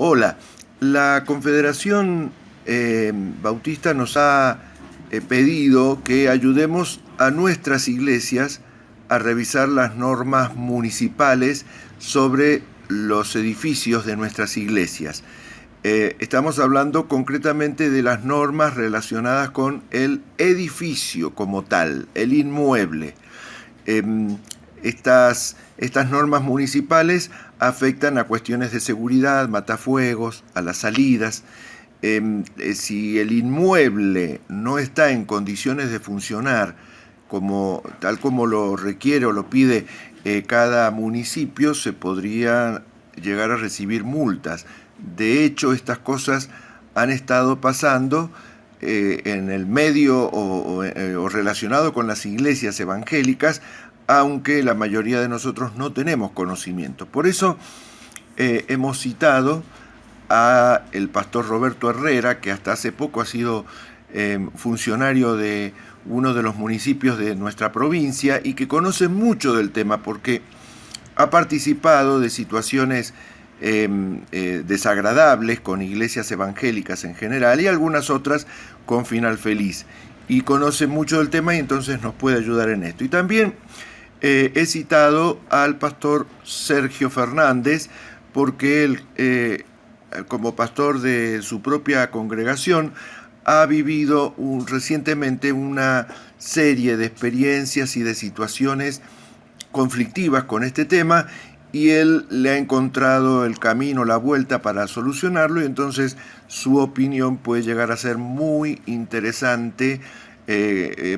Hola, la Confederación Bautista nos ha pedido que ayudemos a nuestras iglesias a revisar las normas municipales sobre los edificios de nuestras iglesias. Estamos hablando concretamente de las normas relacionadas con el edificio como tal, el inmueble. Estas normas municipales afectan a cuestiones de seguridad, matafuegos, a las salidas. Si el inmueble no está en condiciones de funcionar tal como lo requiere o lo pide cada municipio, se podría llegar a recibir multas. De hecho, estas cosas han estado pasando en el medio o relacionado con las iglesias evangélicas, aunque la mayoría de nosotros no tenemos conocimiento. Por eso hemos citado a el pastor Roberto Herrera, que hasta hace poco ha sido funcionario de uno de los municipios de nuestra provincia y que conoce mucho del tema porque ha participado de situaciones desagradables con iglesias evangélicas en general y algunas otras con final feliz. Y conoce mucho del tema y entonces nos puede ayudar en esto. Y también he citado al pastor Sergio Fernández porque él, como pastor de su propia congregación, ha vivido recientemente una serie de experiencias y de situaciones conflictivas con este tema y él le ha encontrado el camino, la vuelta para solucionarlo y entonces su opinión puede llegar a ser muy interesante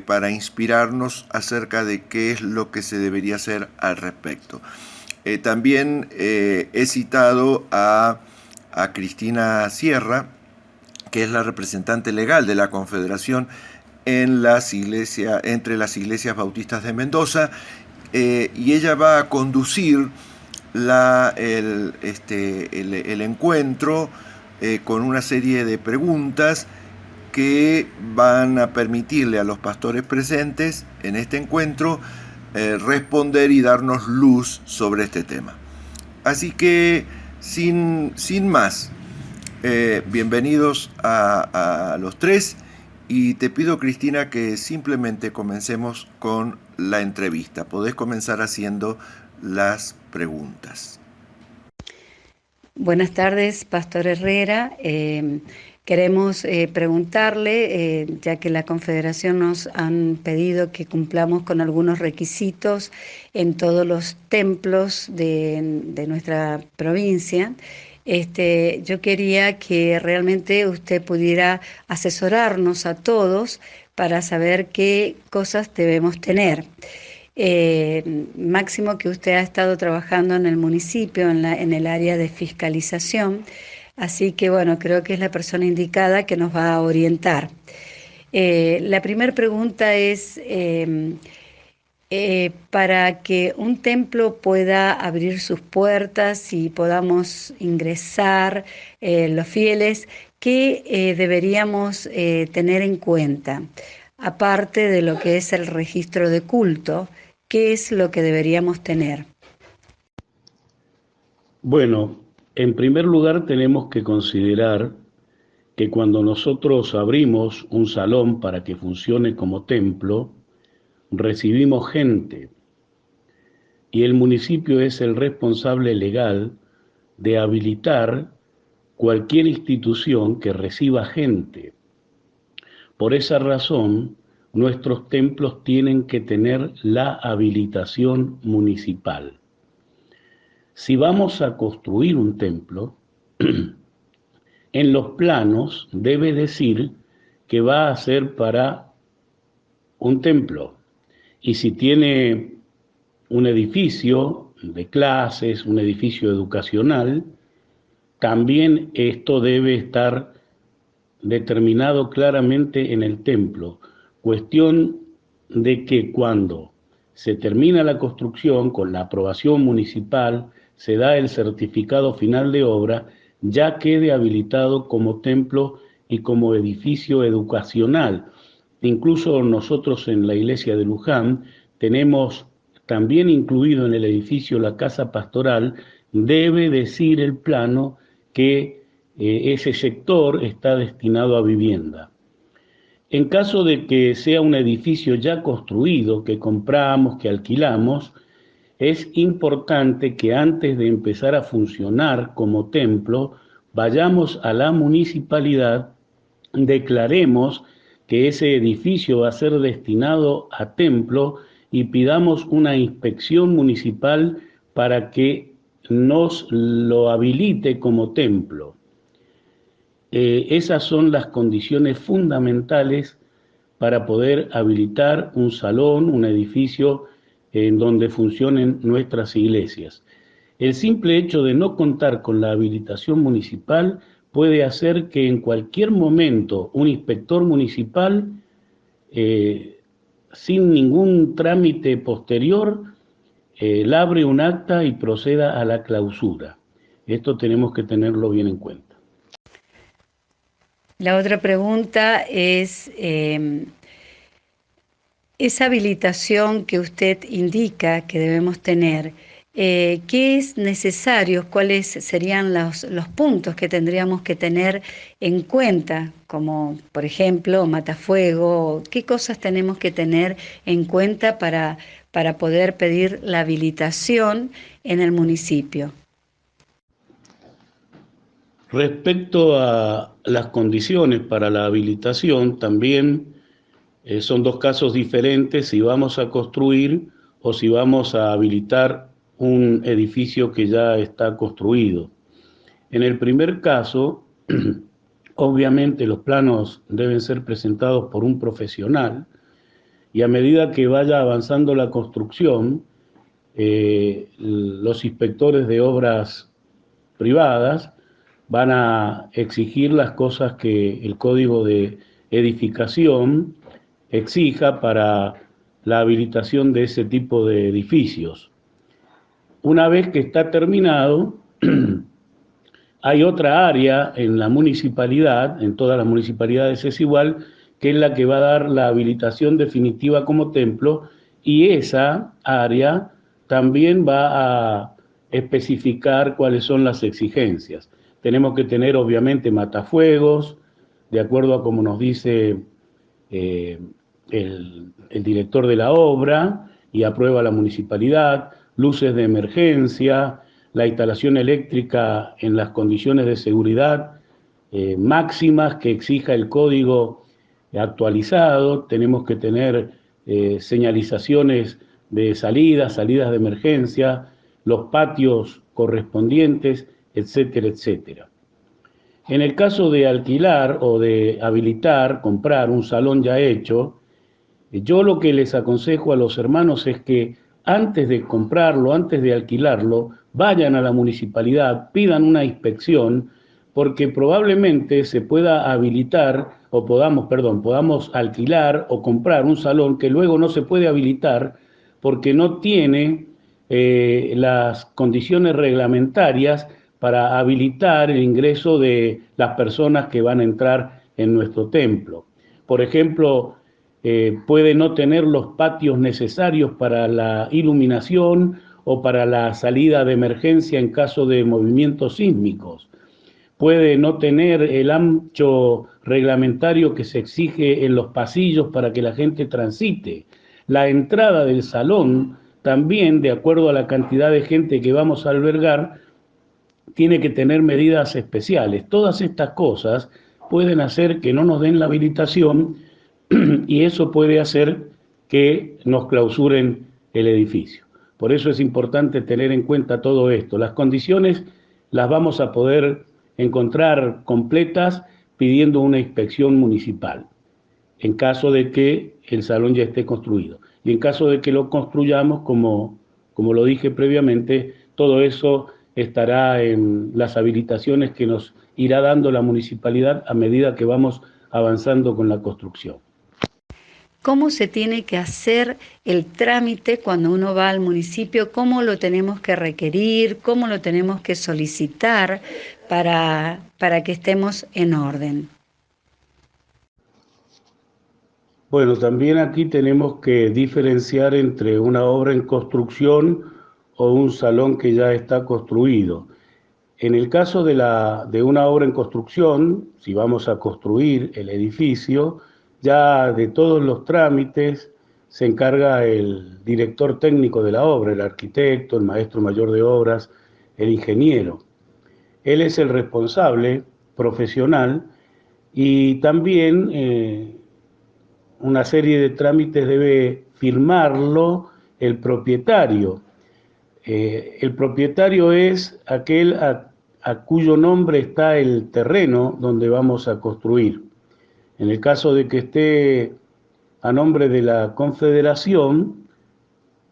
para inspirarnos acerca de qué es lo que se debería hacer al respecto. También he citado a Cristina Sierra, que es la representante legal de la Confederación entre las iglesias bautistas de Mendoza, y ella va a conducir el encuentro con una serie de preguntas que van a permitirle a los pastores presentes en este encuentro responder y darnos luz sobre este tema. Así que, sin más, bienvenidos a los tres y te pido, Cristina, que simplemente comencemos con la entrevista. Podés comenzar haciendo las preguntas. Buenas tardes, Pastor Herrera. Queremos preguntarle, ya que la Confederación nos han pedido que cumplamos con algunos requisitos en todos los templos de nuestra provincia. Yo quería que realmente usted pudiera asesorarnos a todos para saber qué cosas debemos tener. Máximo que usted ha estado trabajando en el municipio, en el área de fiscalización, así que bueno, creo que es la persona indicada que nos va a orientar. La primera pregunta es, para que un templo pueda abrir sus puertas y podamos ingresar los fieles, ¿qué deberíamos tener en cuenta? Aparte de lo que es el registro de culto, ¿qué es lo que deberíamos tener? Bueno, en primer lugar tenemos que considerar que cuando nosotros abrimos un salón para que funcione como templo, recibimos gente y el municipio es el responsable legal de habilitar cualquier institución que reciba gente. Por esa razón, nuestros templos tienen que tener la habilitación municipal. Si vamos a construir un templo, en los planos debe decir que va a ser para un templo. Y si tiene un edificio de clases, un edificio educacional, también esto debe estar determinado claramente en el templo. Cuestión de que cuando se termina la construcción, con la aprobación municipal, se da el certificado final de obra, ya quede habilitado como templo y como edificio educacional. Incluso nosotros en la iglesia de Luján tenemos también incluido en el edificio la casa pastoral, debe decir el plano que ese sector está destinado a vivienda. En caso de que sea un edificio ya construido, que compramos, que alquilamos, es importante que antes de empezar a funcionar como templo, vayamos a la municipalidad, declaremos que ese edificio va a ser destinado a templo y pidamos una inspección municipal para que nos lo habilite como templo. Esas son las condiciones fundamentales para poder habilitar un salón, un edificio en donde funcionen nuestras iglesias. El simple hecho de no contar con la habilitación municipal puede hacer que en cualquier momento un inspector municipal, sin ningún trámite posterior, labre un acta y proceda a la clausura. Esto tenemos que tenerlo bien en cuenta. La otra pregunta es, esa habilitación que usted indica que debemos tener, ¿qué es necesario? ¿Cuáles serían los puntos que tendríamos que tener en cuenta? Como, por ejemplo, matafuego. ¿Qué cosas tenemos que tener en cuenta para poder pedir la habilitación en el municipio? Respecto a las condiciones para la habilitación, también son dos casos diferentes si vamos a construir o si vamos a habilitar un edificio que ya está construido. En el primer caso, obviamente los planos deben ser presentados por un profesional y a medida que vaya avanzando la construcción, los inspectores de obras privadas van a exigir las cosas que el Código de Edificación exija para la habilitación de ese tipo de edificios. Una vez que está terminado, hay otra área en la municipalidad, en todas las municipalidades es igual, que es la que va a dar la habilitación definitiva como templo, y esa área también va a especificar cuáles son las exigencias. Tenemos que tener obviamente matafuegos, de acuerdo a como nos dice el director de la obra y aprueba la municipalidad, luces de emergencia, la instalación eléctrica en las condiciones de seguridad máximas que exija el código actualizado, tenemos que tener señalizaciones de salidas de emergencia, los patios correspondientes, etcétera, etcétera. En el caso de alquilar o de habilitar, comprar un salón ya hecho, yo lo que les aconsejo a los hermanos es que antes de comprarlo, antes de alquilarlo, vayan a la municipalidad, pidan una inspección, porque probablemente se pueda habilitar o podamos alquilar o comprar un salón que luego no se puede habilitar porque no tiene las condiciones reglamentarias para habilitar el ingreso de las personas que van a entrar en nuestro templo. Por ejemplo, puede no tener los patios necesarios para la iluminación o para la salida de emergencia en caso de movimientos sísmicos. Puede no tener el ancho reglamentario que se exige en los pasillos para que la gente transite. La entrada del salón también, de acuerdo a la cantidad de gente que vamos a albergar, tiene que tener medidas especiales. Todas estas cosas pueden hacer que no nos den la habilitación y eso puede hacer que nos clausuren el edificio. Por eso es importante tener en cuenta todo esto. Las condiciones las vamos a poder encontrar completas pidiendo una inspección municipal, en caso de que el salón ya esté construido. Y en caso de que lo construyamos, como lo dije previamente, todo eso estará en las habilitaciones que nos irá dando la municipalidad a medida que vamos avanzando con la construcción. ¿Cómo se tiene que hacer el trámite cuando uno va al municipio? ¿Cómo lo tenemos que requerir? ¿Cómo lo tenemos que solicitar para que estemos en orden? Bueno, también aquí tenemos que diferenciar entre una obra en construcción o un salón que ya está construido. En el caso de una obra en construcción, si vamos a construir el edificio, ya de todos los trámites se encarga el director técnico de la obra, el arquitecto, el maestro mayor de obras, el ingeniero. Él es el responsable profesional y también una serie de trámites debe firmarlo el propietario. El propietario es aquel a cuyo nombre está el terreno donde vamos a construir. En el caso de que esté a nombre de la Confederación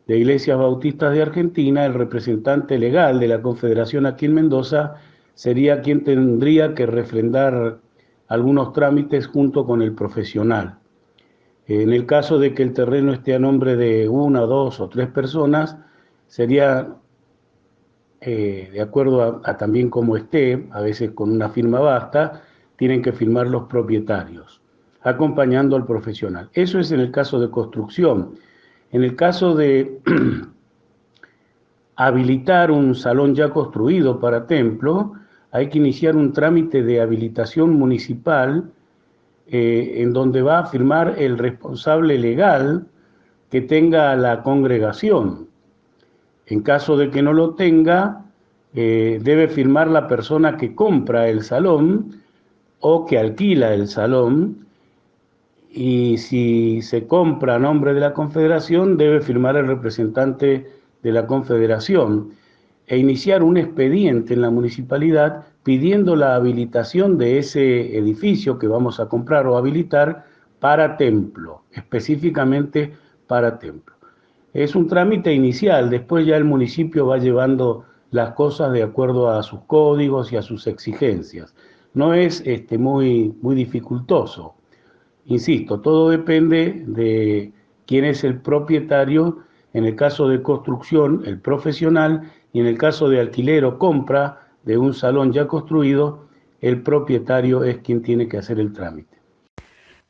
de Iglesias Bautistas de Argentina, el representante legal de la Confederación aquí en Mendoza sería quien tendría que refrendar algunos trámites junto con el profesional. En el caso de que el terreno esté a nombre de una, dos o tres personas, sería de acuerdo a también cómo esté, a veces con una firma basta, tienen que firmar los propietarios, acompañando al profesional. Eso es en el caso de construcción. En el caso de habilitar un salón ya construido para templo, hay que iniciar un trámite de habilitación municipal en donde va a firmar el responsable legal que tenga la congregación. En caso de que no lo tenga, debe firmar la persona que compra el salón o que alquila el salón, y si se compra a nombre de la Confederación, debe firmar el representante de la Confederación e iniciar un expediente en la municipalidad pidiendo la habilitación de ese edificio que vamos a comprar o habilitar para templo, específicamente para templo. Es un trámite inicial, después ya el municipio va llevando las cosas de acuerdo a sus códigos y a sus exigencias. No es muy dificultoso. Insisto, todo depende de quién es el propietario, en el caso de construcción, el profesional, y en el caso de alquiler o compra de un salón ya construido, el propietario es quien tiene que hacer el trámite.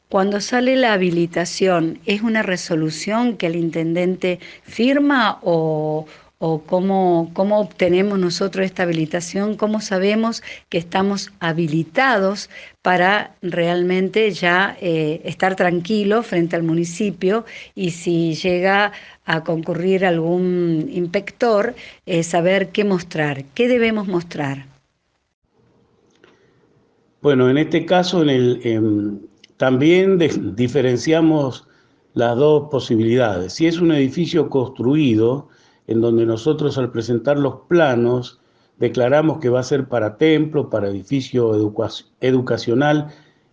Cuando sale la habilitación, ¿es una resolución que el intendente firma o cómo obtenemos nosotros esta habilitación? ¿Cómo sabemos que estamos habilitados para realmente ya estar tranquilos frente al municipio, y si llega a concurrir algún inspector, saber qué mostrar? ¿Qué debemos mostrar? Bueno, en este caso también diferenciamos las dos posibilidades. Si es un edificio construido, en donde nosotros al presentar los planos declaramos que va a ser para templo, para edificio educacional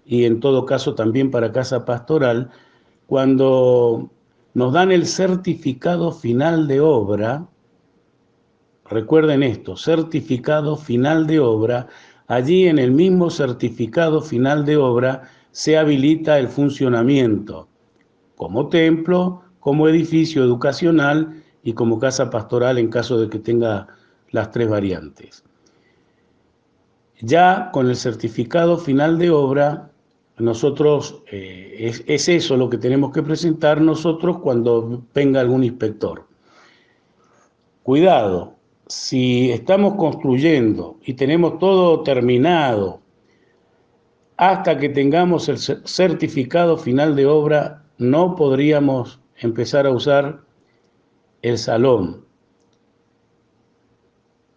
y en todo caso también para casa pastoral, cuando nos dan el certificado final de obra, recuerden esto, certificado final de obra, allí en el mismo certificado final de obra se habilita el funcionamiento como templo, como edificio educacional y como casa pastoral en caso de que tenga las tres variantes. Ya con el certificado final de obra, nosotros, es eso lo que tenemos que presentar nosotros cuando venga algún inspector. Cuidado, si estamos construyendo y tenemos todo terminado, hasta que tengamos el certificado final de obra, no podríamos empezar a usar el salón.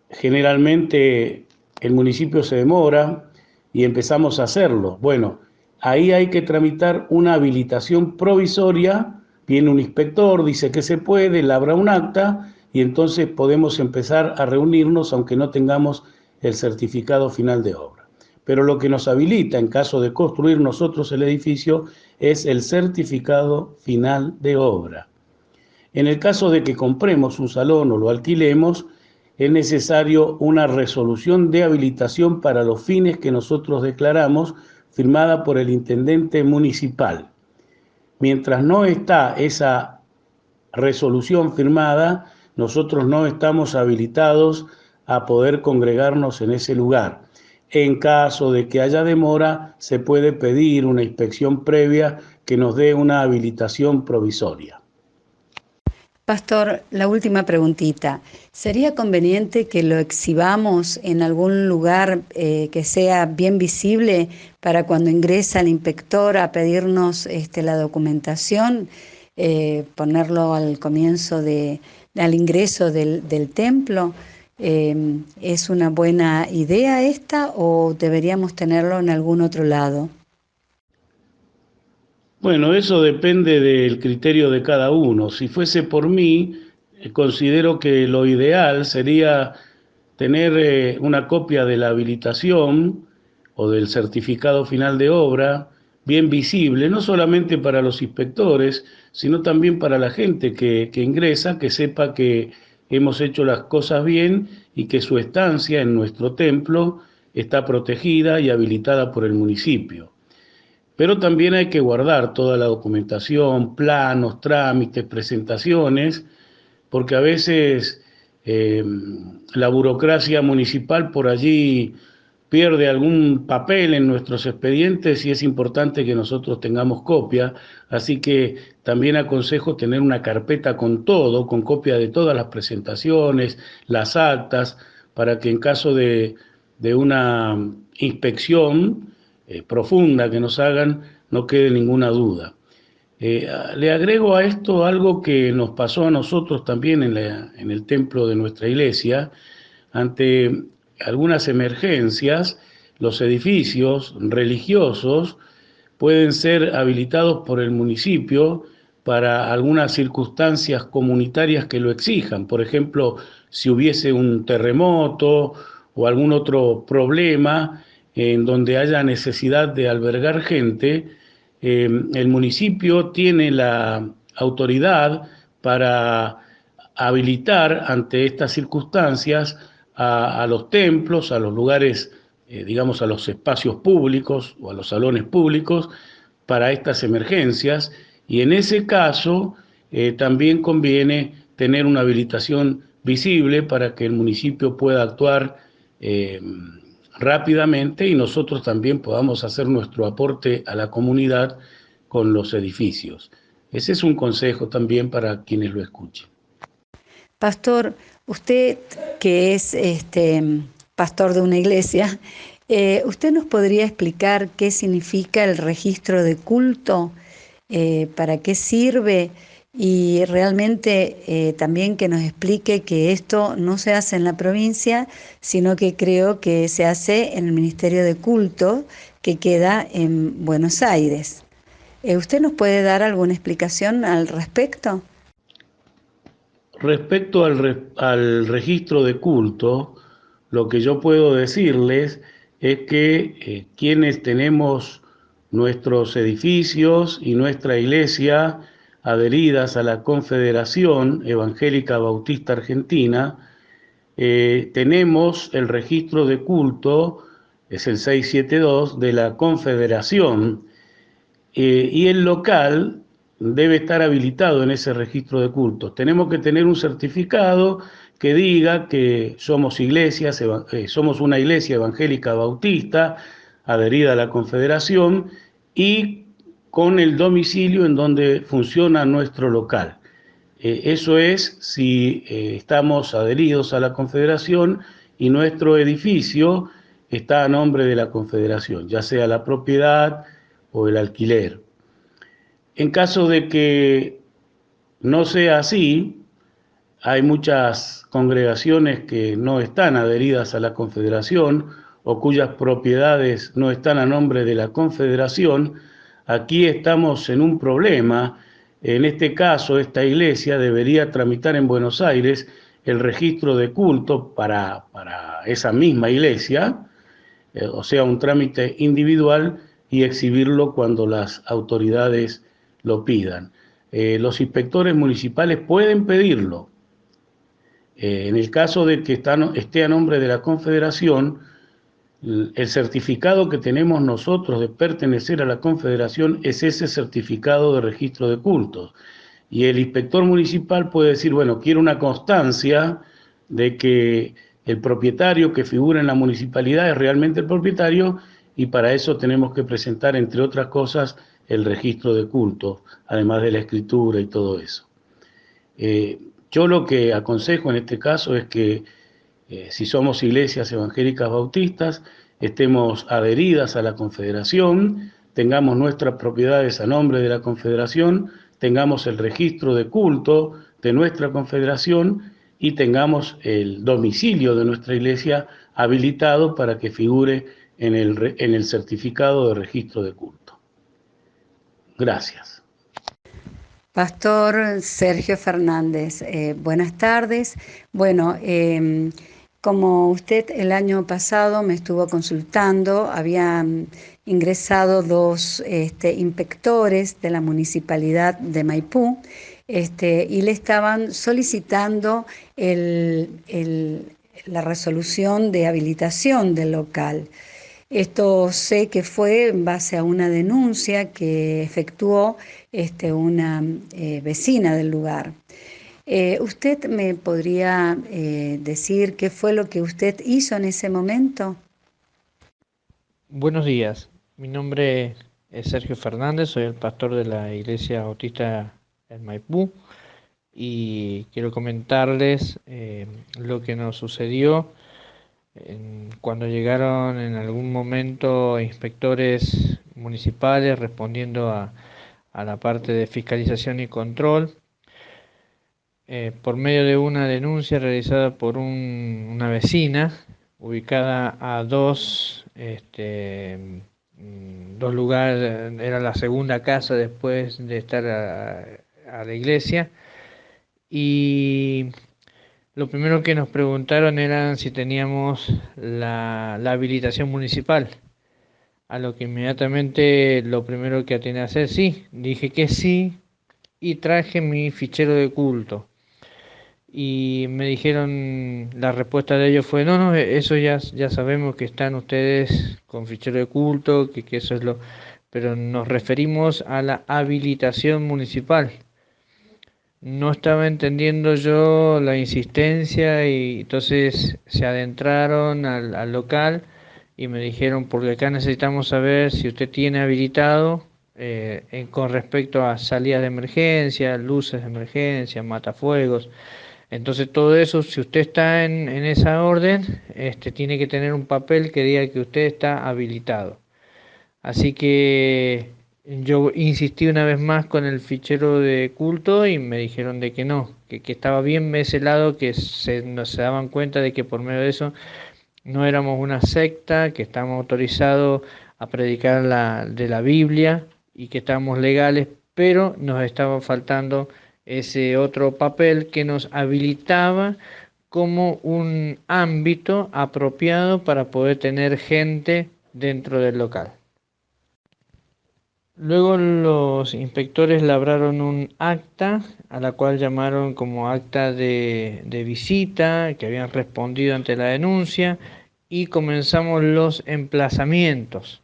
Generalmente el municipio se demora y empezamos a hacerlo. Bueno, ahí hay que tramitar una habilitación provisoria, viene un inspector, dice que se puede, labra un acta y entonces podemos empezar a reunirnos aunque no tengamos el certificado final de obra. Pero lo que nos habilita en caso de construir nosotros el edificio es el certificado final de obra. En el caso de que compremos un salón o lo alquilemos, es necesario una resolución de habilitación para los fines que nosotros declaramos, firmada por el intendente municipal. Mientras no está esa resolución firmada, nosotros no estamos habilitados a poder congregarnos en ese lugar. En caso de que haya demora, se puede pedir una inspección previa que nos dé una habilitación provisoria. Pastor, la última preguntita. ¿Sería conveniente que lo exhibamos en algún lugar que sea bien visible para cuando ingresa el inspector a pedirnos la documentación, ponerlo al comienzo al ingreso del templo? ¿Es una buena idea esta o deberíamos tenerlo en algún otro lado? Bueno, eso depende del criterio de cada uno. Si fuese por mí, considero que lo ideal sería tener una copia de la habilitación o del certificado final de obra bien visible, no solamente para los inspectores, sino también para la gente que ingresa, que sepa que hemos hecho las cosas bien y que su estancia en nuestro templo está protegida y habilitada por el municipio. Pero también hay que guardar toda la documentación, planos, trámites, presentaciones, porque a veces la burocracia municipal por allí pierde algún papel en nuestros expedientes y es importante que nosotros tengamos copia, así que también aconsejo tener una carpeta con todo, con copia de todas las presentaciones, las actas, para que en caso de una inspección profunda que nos hagan, no quede ninguna duda. Le agrego a esto algo que nos pasó a nosotros también en el templo de nuestra iglesia. Ante algunas emergencias, los edificios religiosos pueden ser habilitados por el municipio para algunas circunstancias comunitarias que lo exijan. Por ejemplo, si hubiese un terremoto o algún otro problema en donde haya necesidad de albergar gente, el municipio tiene la autoridad para habilitar ante estas circunstancias a los templos, a los lugares, digamos, a los espacios públicos o a los salones públicos para estas emergencias, y en ese caso también conviene tener una habilitación visible para que el municipio pueda actuar rápidamente y nosotros también podamos hacer nuestro aporte a la comunidad con los edificios. Ese es un consejo también para quienes lo escuchen. Pastor, usted que es pastor de una iglesia, ¿usted nos podría explicar qué significa el registro de culto? ¿Para qué sirve? Y realmente también que nos explique que esto no se hace en la provincia, sino que creo que se hace en el Ministerio de Culto, que queda en Buenos Aires. ¿Usted nos puede dar alguna explicación al respecto? Respecto al registro de culto, lo que yo puedo decirles es que quienes tenemos nuestros edificios y nuestra iglesia adheridas a la Confederación Evangélica Bautista Argentina, tenemos el registro de culto, es el 672 de la Confederación, y el local debe estar habilitado en ese registro de cultos. Tenemos que tener un certificado que diga que somos somos una iglesia evangélica bautista adherida a la Confederación y con el domicilio en donde funciona nuestro local. Eso es si estamos adheridos a la Confederación y nuestro edificio está a nombre de la Confederación, ya sea la propiedad o el alquiler. En caso de que no sea así, hay muchas congregaciones que no están adheridas a la Confederación o cuyas propiedades no están a nombre de la Confederación. Aquí estamos en un problema. En este caso, esta iglesia debería tramitar en Buenos Aires el registro de culto para esa misma iglesia, o sea, un trámite individual, y exhibirlo cuando las autoridades lo pidan. Los inspectores municipales pueden pedirlo. En el caso de que esté a nombre de la Confederación, el certificado que tenemos nosotros de pertenecer a la Confederación es ese certificado de registro de cultos. Y el inspector municipal puede decir, bueno, quiero una constancia de que el propietario que figura en la municipalidad es realmente el propietario, y para eso tenemos que presentar, entre otras cosas, el registro de cultos, además de la escritura y todo eso. Yo lo que aconsejo en este caso es que si somos iglesias evangélicas bautistas, estemos adheridas a la confederación, tengamos nuestras propiedades a nombre de la confederación, tengamos el registro de culto de nuestra confederación y tengamos el domicilio de nuestra iglesia habilitado para que figure en el certificado de registro de culto. Gracias. Pastor Sergio Fernández, buenas tardes. Bueno, como usted el año pasado me estuvo consultando, habían ingresado dos inspectores de la Municipalidad de Maipú y le estaban solicitando la resolución de habilitación del local. Esto sé que fue en base a una denuncia que efectuó una vecina del lugar. ¿Usted me podría decir qué fue lo que usted hizo en ese momento? Buenos días, mi nombre es Sergio Fernández, soy el pastor de la Iglesia Bautista en Maipú y quiero comentarles lo que nos sucedió cuando llegaron en algún momento inspectores municipales respondiendo a la parte de fiscalización y control por medio de una denuncia realizada por una vecina ubicada a dos lugares, era la segunda casa después de estar a la iglesia, y lo primero que nos preguntaron era si teníamos la habilitación municipal, a lo que inmediatamente lo primero que atiné a hacer, sí, dije que sí, y traje mi fichero de culto. Y me dijeron, la respuesta de ellos fue, no, eso ya sabemos que están ustedes con fichero de culto, que eso es lo... Pero nos referimos a la habilitación municipal. No estaba entendiendo yo la insistencia y entonces se adentraron al local y me dijeron, porque acá necesitamos saber si usted tiene habilitado con respecto a salidas de emergencia, luces de emergencia, matafuegos. Entonces todo eso, si usted está en esa orden, tiene que tener un papel que diga que usted está habilitado. Así que yo insistí una vez más con el fichero de culto y me dijeron de que no, que estaba bien ese lado, que no se daban cuenta de que por medio de eso no éramos una secta, que estábamos autorizados a predicar de la Biblia y que estábamos legales, pero nos estaba faltando ese otro papel que nos habilitaba como un ámbito apropiado para poder tener gente dentro del local. Luego los inspectores labraron un acta, a la cual llamaron como acta de visita, que habían respondido ante la denuncia, y comenzamos los emplazamientos.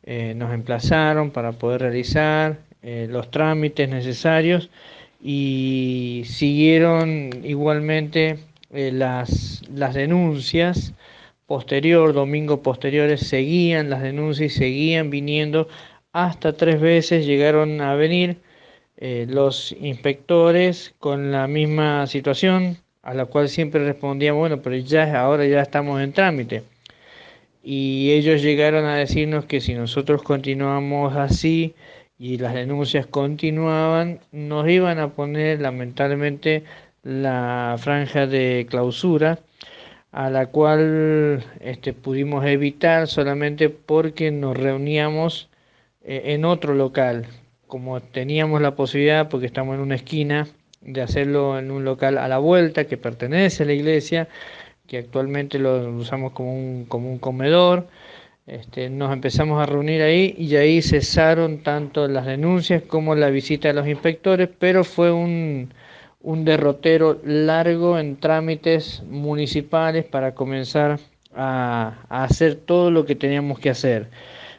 Nos emplazaron para poder realizar los trámites necesarios y siguieron igualmente las denuncias domingos posteriores, seguían las denuncias y seguían viniendo. Hasta 3 veces llegaron a venir los inspectores con la misma situación, a la cual siempre respondíamos, bueno, pero ahora ya estamos en trámite. Y ellos llegaron a decirnos que si nosotros continuamos así y las denuncias continuaban, nos iban a poner lamentablemente la franja de clausura, a la cual pudimos evitar solamente porque nos reuníamos en otro local. Como teníamos la posibilidad, porque estamos en una esquina, de hacerlo en un local a la vuelta que pertenece a la iglesia, que actualmente lo usamos como un comedor, nos empezamos a reunir ahí y ahí cesaron tanto las denuncias como la visita de los inspectores, pero fue un derrotero largo en trámites municipales para comenzar a hacer todo lo que teníamos que hacer.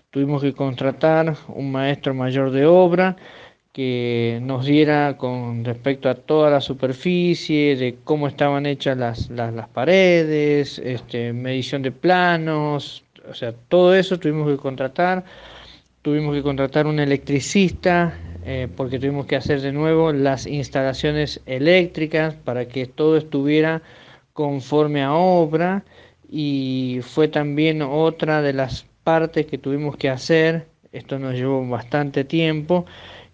Tuvimos que contratar un maestro mayor de obra que nos diera con respecto a toda la superficie, de cómo estaban hechas las paredes, medición de planos, o sea, todo eso tuvimos que contratar. tuvimos que contratar un electricista porque tuvimos que hacer de nuevo las instalaciones eléctricas para que todo estuviera conforme a obra, y fue también otra de las partes que tuvimos que hacer. Esto nos llevó bastante tiempo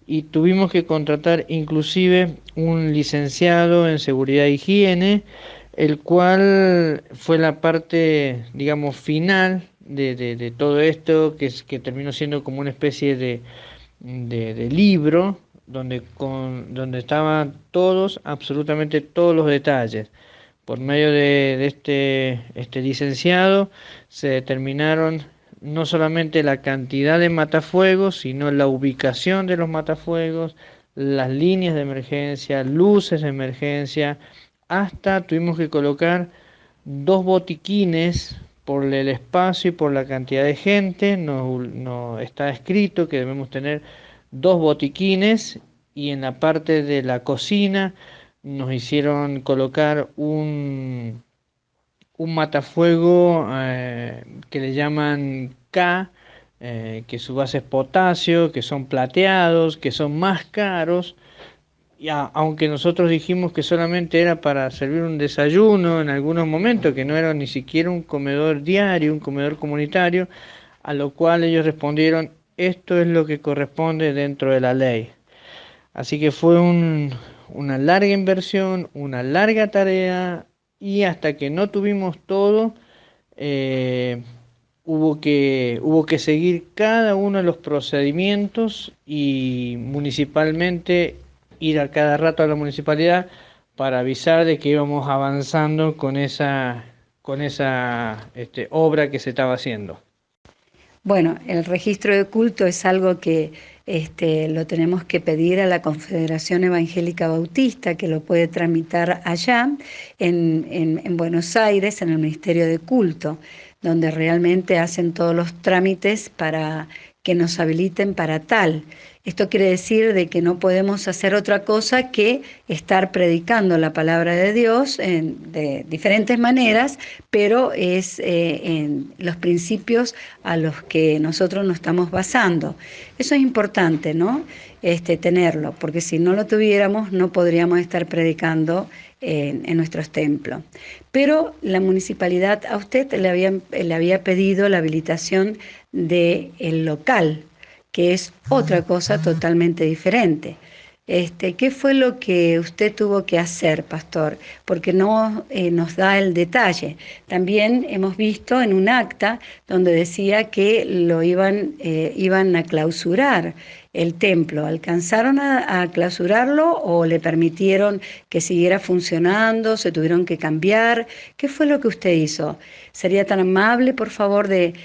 y tuvimos que contratar inclusive un licenciado en seguridad e higiene, el cual fue la parte, digamos, final de todo esto, que terminó siendo como una especie de libro donde estaban todos, absolutamente todos los detalles. Por medio de este licenciado se determinaron no solamente la cantidad de matafuegos, sino la ubicación de los matafuegos, las líneas de emergencia, luces de emergencia, hasta tuvimos que colocar 2 botiquines por el espacio y por la cantidad de gente. No está escrito que debemos tener 2 botiquines, y en la parte de la cocina nos hicieron colocar un matafuego que le llaman K, que su base es potasio, que son plateados, que son más caros. Y aunque nosotros dijimos que solamente era para servir un desayuno en algunos momentos, que no era ni siquiera un comedor diario, un comedor comunitario, a lo cual ellos respondieron: esto es lo que corresponde dentro de la ley. Así que fue una larga inversión, una larga tarea, y hasta que no tuvimos todo, hubo que seguir cada uno de los procedimientos, y municipalmente ir a cada rato a la municipalidad para avisar de que íbamos avanzando con esa obra que se estaba haciendo. Bueno, el registro de culto es algo que lo tenemos que pedir a la Confederación Evangélica Bautista, que lo puede tramitar allá en Buenos Aires, en el Ministerio de Culto, donde realmente hacen todos los trámites para que nos habiliten para tal. Esto quiere decir de que no podemos hacer otra cosa que estar predicando la palabra de Dios de diferentes maneras, pero es en los principios a los que nosotros nos estamos basando. Eso es importante, ¿no? Tenerlo, porque si no lo tuviéramos no podríamos estar predicando en nuestros templos. Pero la municipalidad a usted le había pedido la habilitación del local, que es otra cosa totalmente diferente. ¿Qué fue lo que usted tuvo que hacer, pastor? Porque no nos da el detalle. También hemos visto en un acta donde decía que iban a clausurar el templo. ¿Alcanzaron a clausurarlo o le permitieron que siguiera funcionando? ¿Se tuvieron que cambiar? ¿Qué fue lo que usted hizo? ¿Sería tan amable, por favor, de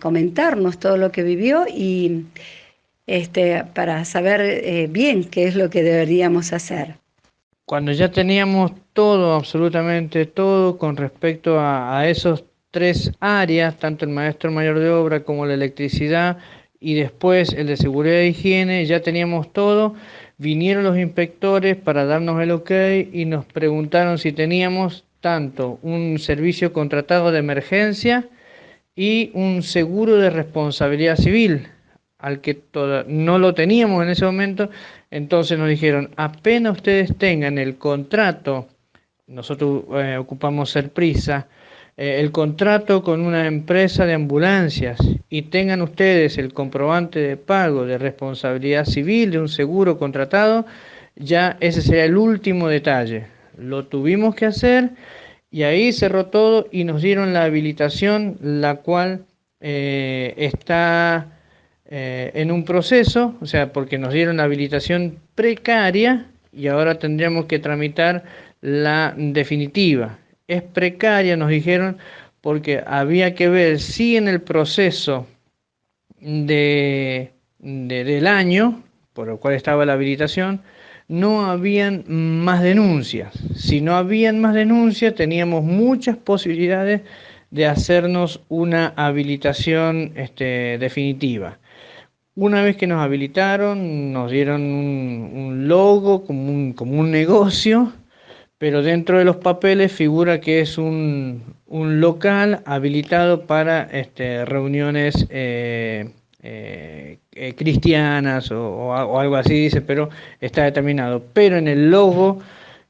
comentarnos todo lo que vivió y para saber bien qué es lo que deberíamos hacer? Cuando ya teníamos todo, absolutamente todo, con respecto a esos 3 áreas, tanto el maestro mayor de obra como la electricidad y después el de seguridad e higiene, ya teníamos todo, vinieron los inspectores para darnos el ok y nos preguntaron si teníamos tanto un servicio contratado de emergencia y un seguro de responsabilidad civil, al que no lo teníamos en ese momento. Entonces nos dijeron: apenas ustedes tengan el contrato, nosotros ocupamos Serprisa, el contrato con una empresa de ambulancias, y tengan ustedes el comprobante de pago de responsabilidad civil de un seguro contratado, ya ese sería el último detalle. Lo tuvimos que hacer y ahí cerró todo y nos dieron la habilitación, la cual está en un proceso, o sea, porque nos dieron la habilitación precaria y ahora tendríamos que tramitar la definitiva. Es precaria, nos dijeron, porque había que ver si en el proceso del año por el cual estaba la habilitación no habían más denuncias. Si no habían más denuncias, teníamos muchas posibilidades de hacernos una habilitación definitiva. Una vez que nos habilitaron, nos dieron un logo como un negocio, pero dentro de los papeles figura que es un local habilitado para reuniones cristianas o algo así, dice, pero está determinado. Pero en el logo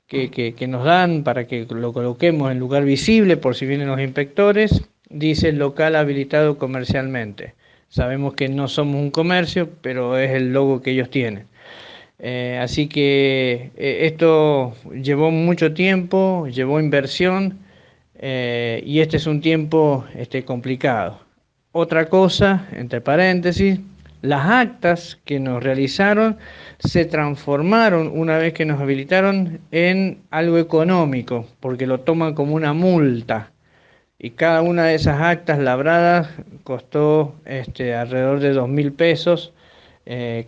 que nos dan para que lo coloquemos en lugar visible por si vienen los inspectores, dice local habilitado comercialmente. Sabemos que no somos un comercio, pero es el logo que ellos tienen. Así que esto llevó mucho tiempo, llevó inversión, y este es un tiempo complicado. Otra cosa, entre paréntesis, las actas que nos realizaron se transformaron una vez que nos habilitaron en algo económico, porque lo toman como una multa. Y cada una de esas actas labradas costó alrededor de 2.000 pesos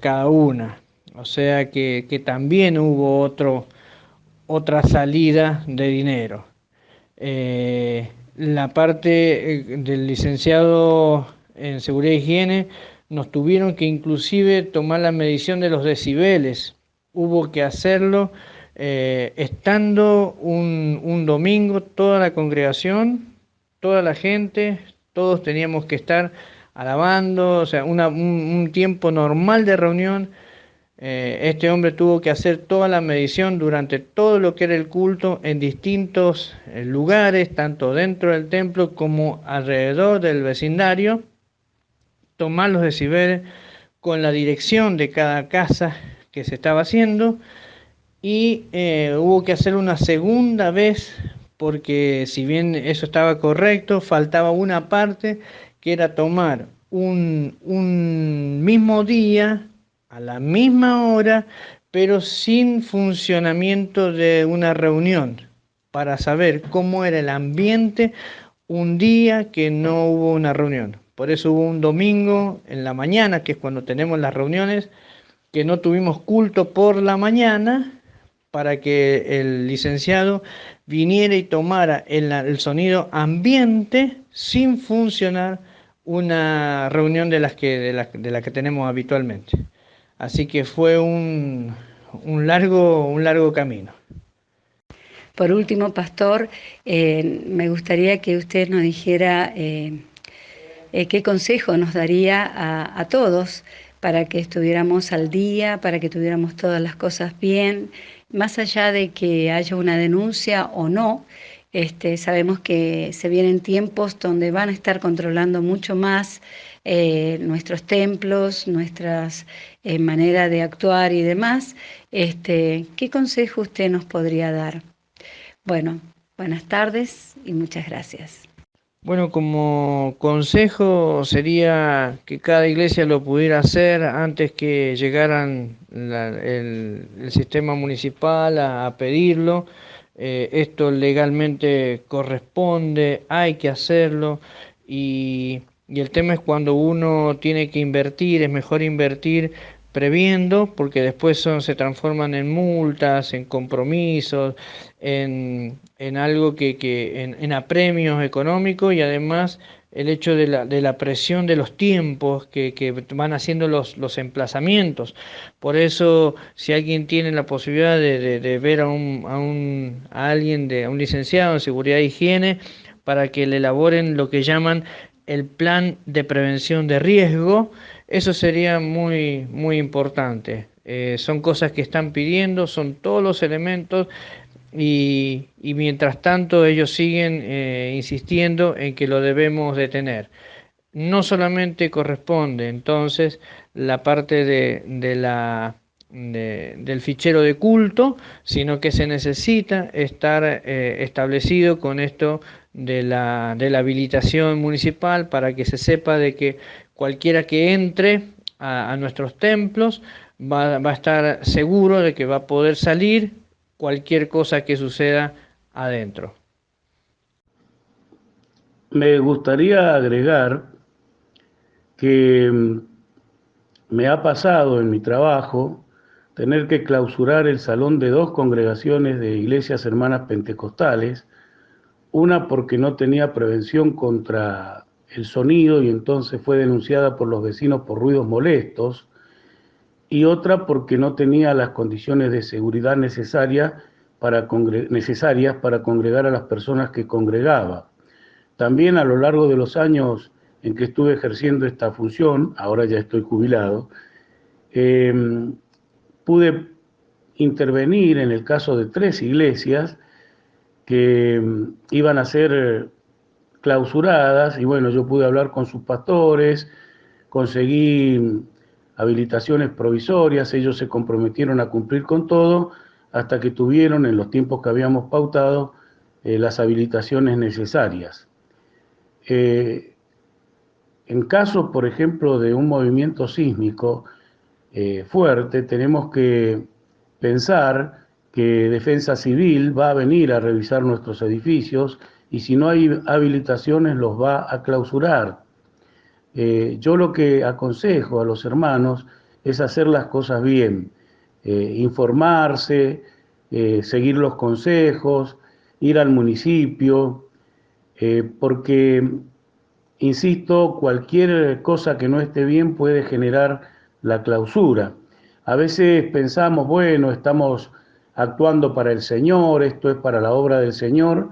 cada una. O sea que también hubo otra salida de dinero. La parte del licenciado en Seguridad e Higiene nos tuvieron que inclusive tomar la medición de los decibeles. Hubo que hacerlo estando un domingo, toda la congregación, toda la gente, todos teníamos que estar alabando, o sea, un tiempo normal de reunión. Este hombre tuvo que hacer toda la medición durante todo lo que era el culto en distintos lugares, tanto dentro del templo como alrededor del vecindario, tomar los decibeles con la dirección de cada casa que se estaba haciendo, y hubo que hacer una segunda vez porque si bien eso estaba correcto, faltaba una parte que era tomar un mismo día, a la misma hora, pero sin funcionamiento de una reunión, para saber cómo era el ambiente un día que no hubo una reunión. Por eso hubo un domingo en la mañana, que es cuando tenemos las reuniones, que no tuvimos culto por la mañana, para que el licenciado viniera y tomara el sonido ambiente sin funcionar una reunión de la que tenemos habitualmente. Así que fue un largo camino. Por último, pastor, me gustaría que usted nos dijera qué consejo nos daría a todos para que estuviéramos al día, para que tuviéramos todas las cosas bien, más allá de que haya una denuncia o no. Sabemos que se vienen tiempos donde van a estar controlando mucho más nuestros templos, nuestras maneras de actuar y demás. ¿Qué consejo usted nos podría dar? Bueno, buenas tardes y muchas gracias. Bueno, como consejo sería que cada iglesia lo pudiera hacer antes que llegaran el sistema municipal a pedirlo. Esto legalmente corresponde, hay que hacerlo, y el tema es cuando uno tiene que invertir, es mejor invertir previendo, porque después se transforman en multas, en compromisos, en algo en apremios económicos, y además el hecho de la presión de los tiempos que van haciendo los emplazamientos. Por eso, si alguien tiene la posibilidad de ver a alguien, a un licenciado en Seguridad e Higiene, para que le elaboren lo que llaman el plan de prevención de riesgo, eso sería muy, muy importante. Son cosas que están pidiendo, son todos los elementos, y mientras tanto ellos siguen insistiendo en que lo debemos de tener. No solamente corresponde entonces la parte del fichero de culto, sino que se necesita estar establecido con esto de la habilitación municipal, para que se sepa de que cualquiera que entre a nuestros templos va a estar seguro de que va a poder salir cualquier cosa que suceda adentro. Me gustaría agregar que me ha pasado en mi trabajo tener que clausurar el salón de 2 congregaciones de iglesias hermanas pentecostales, una porque no tenía prevención contra el sonido y entonces fue denunciada por los vecinos por ruidos molestos, y otra porque no tenía las condiciones de seguridad necesarias para congregar a las personas que congregaba. También a lo largo de los años en que estuve ejerciendo esta función, ahora ya estoy jubilado, pude intervenir en el caso de 3 iglesias que iban a ser clausuradas, y bueno, yo pude hablar con sus pastores, conseguí habilitaciones provisorias, ellos se comprometieron a cumplir con todo, hasta que tuvieron, en los tiempos que habíamos pautado, las habilitaciones necesarias. En caso, por ejemplo, de un movimiento sísmico fuerte, tenemos que pensar que Defensa Civil va a venir a revisar nuestros edificios y si no hay habilitaciones los va a clausurar. Yo lo que aconsejo a los hermanos es hacer las cosas bien, informarse, seguir los consejos, ir al municipio, porque, insisto, cualquier cosa que no esté bien puede generar la clausura. A veces pensamos, bueno, estamos actuando para el Señor, esto es para la obra del Señor,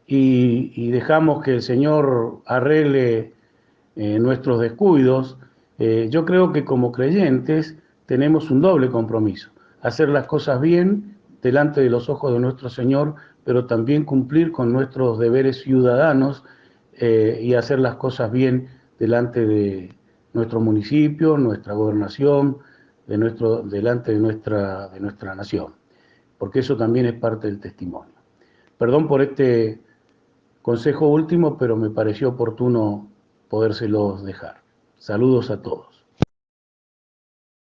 y dejamos que el Señor arregle nuestros descuidos. Yo creo que como creyentes tenemos un doble compromiso: hacer las cosas bien delante de los ojos de nuestro Señor, pero también cumplir con nuestros deberes ciudadanos y hacer las cosas bien delante de nuestro municipio, nuestra gobernación, delante de nuestra nación, porque eso también es parte del testimonio. Perdón por este consejo último, pero me pareció oportuno podérselos dejar. Saludos a todos.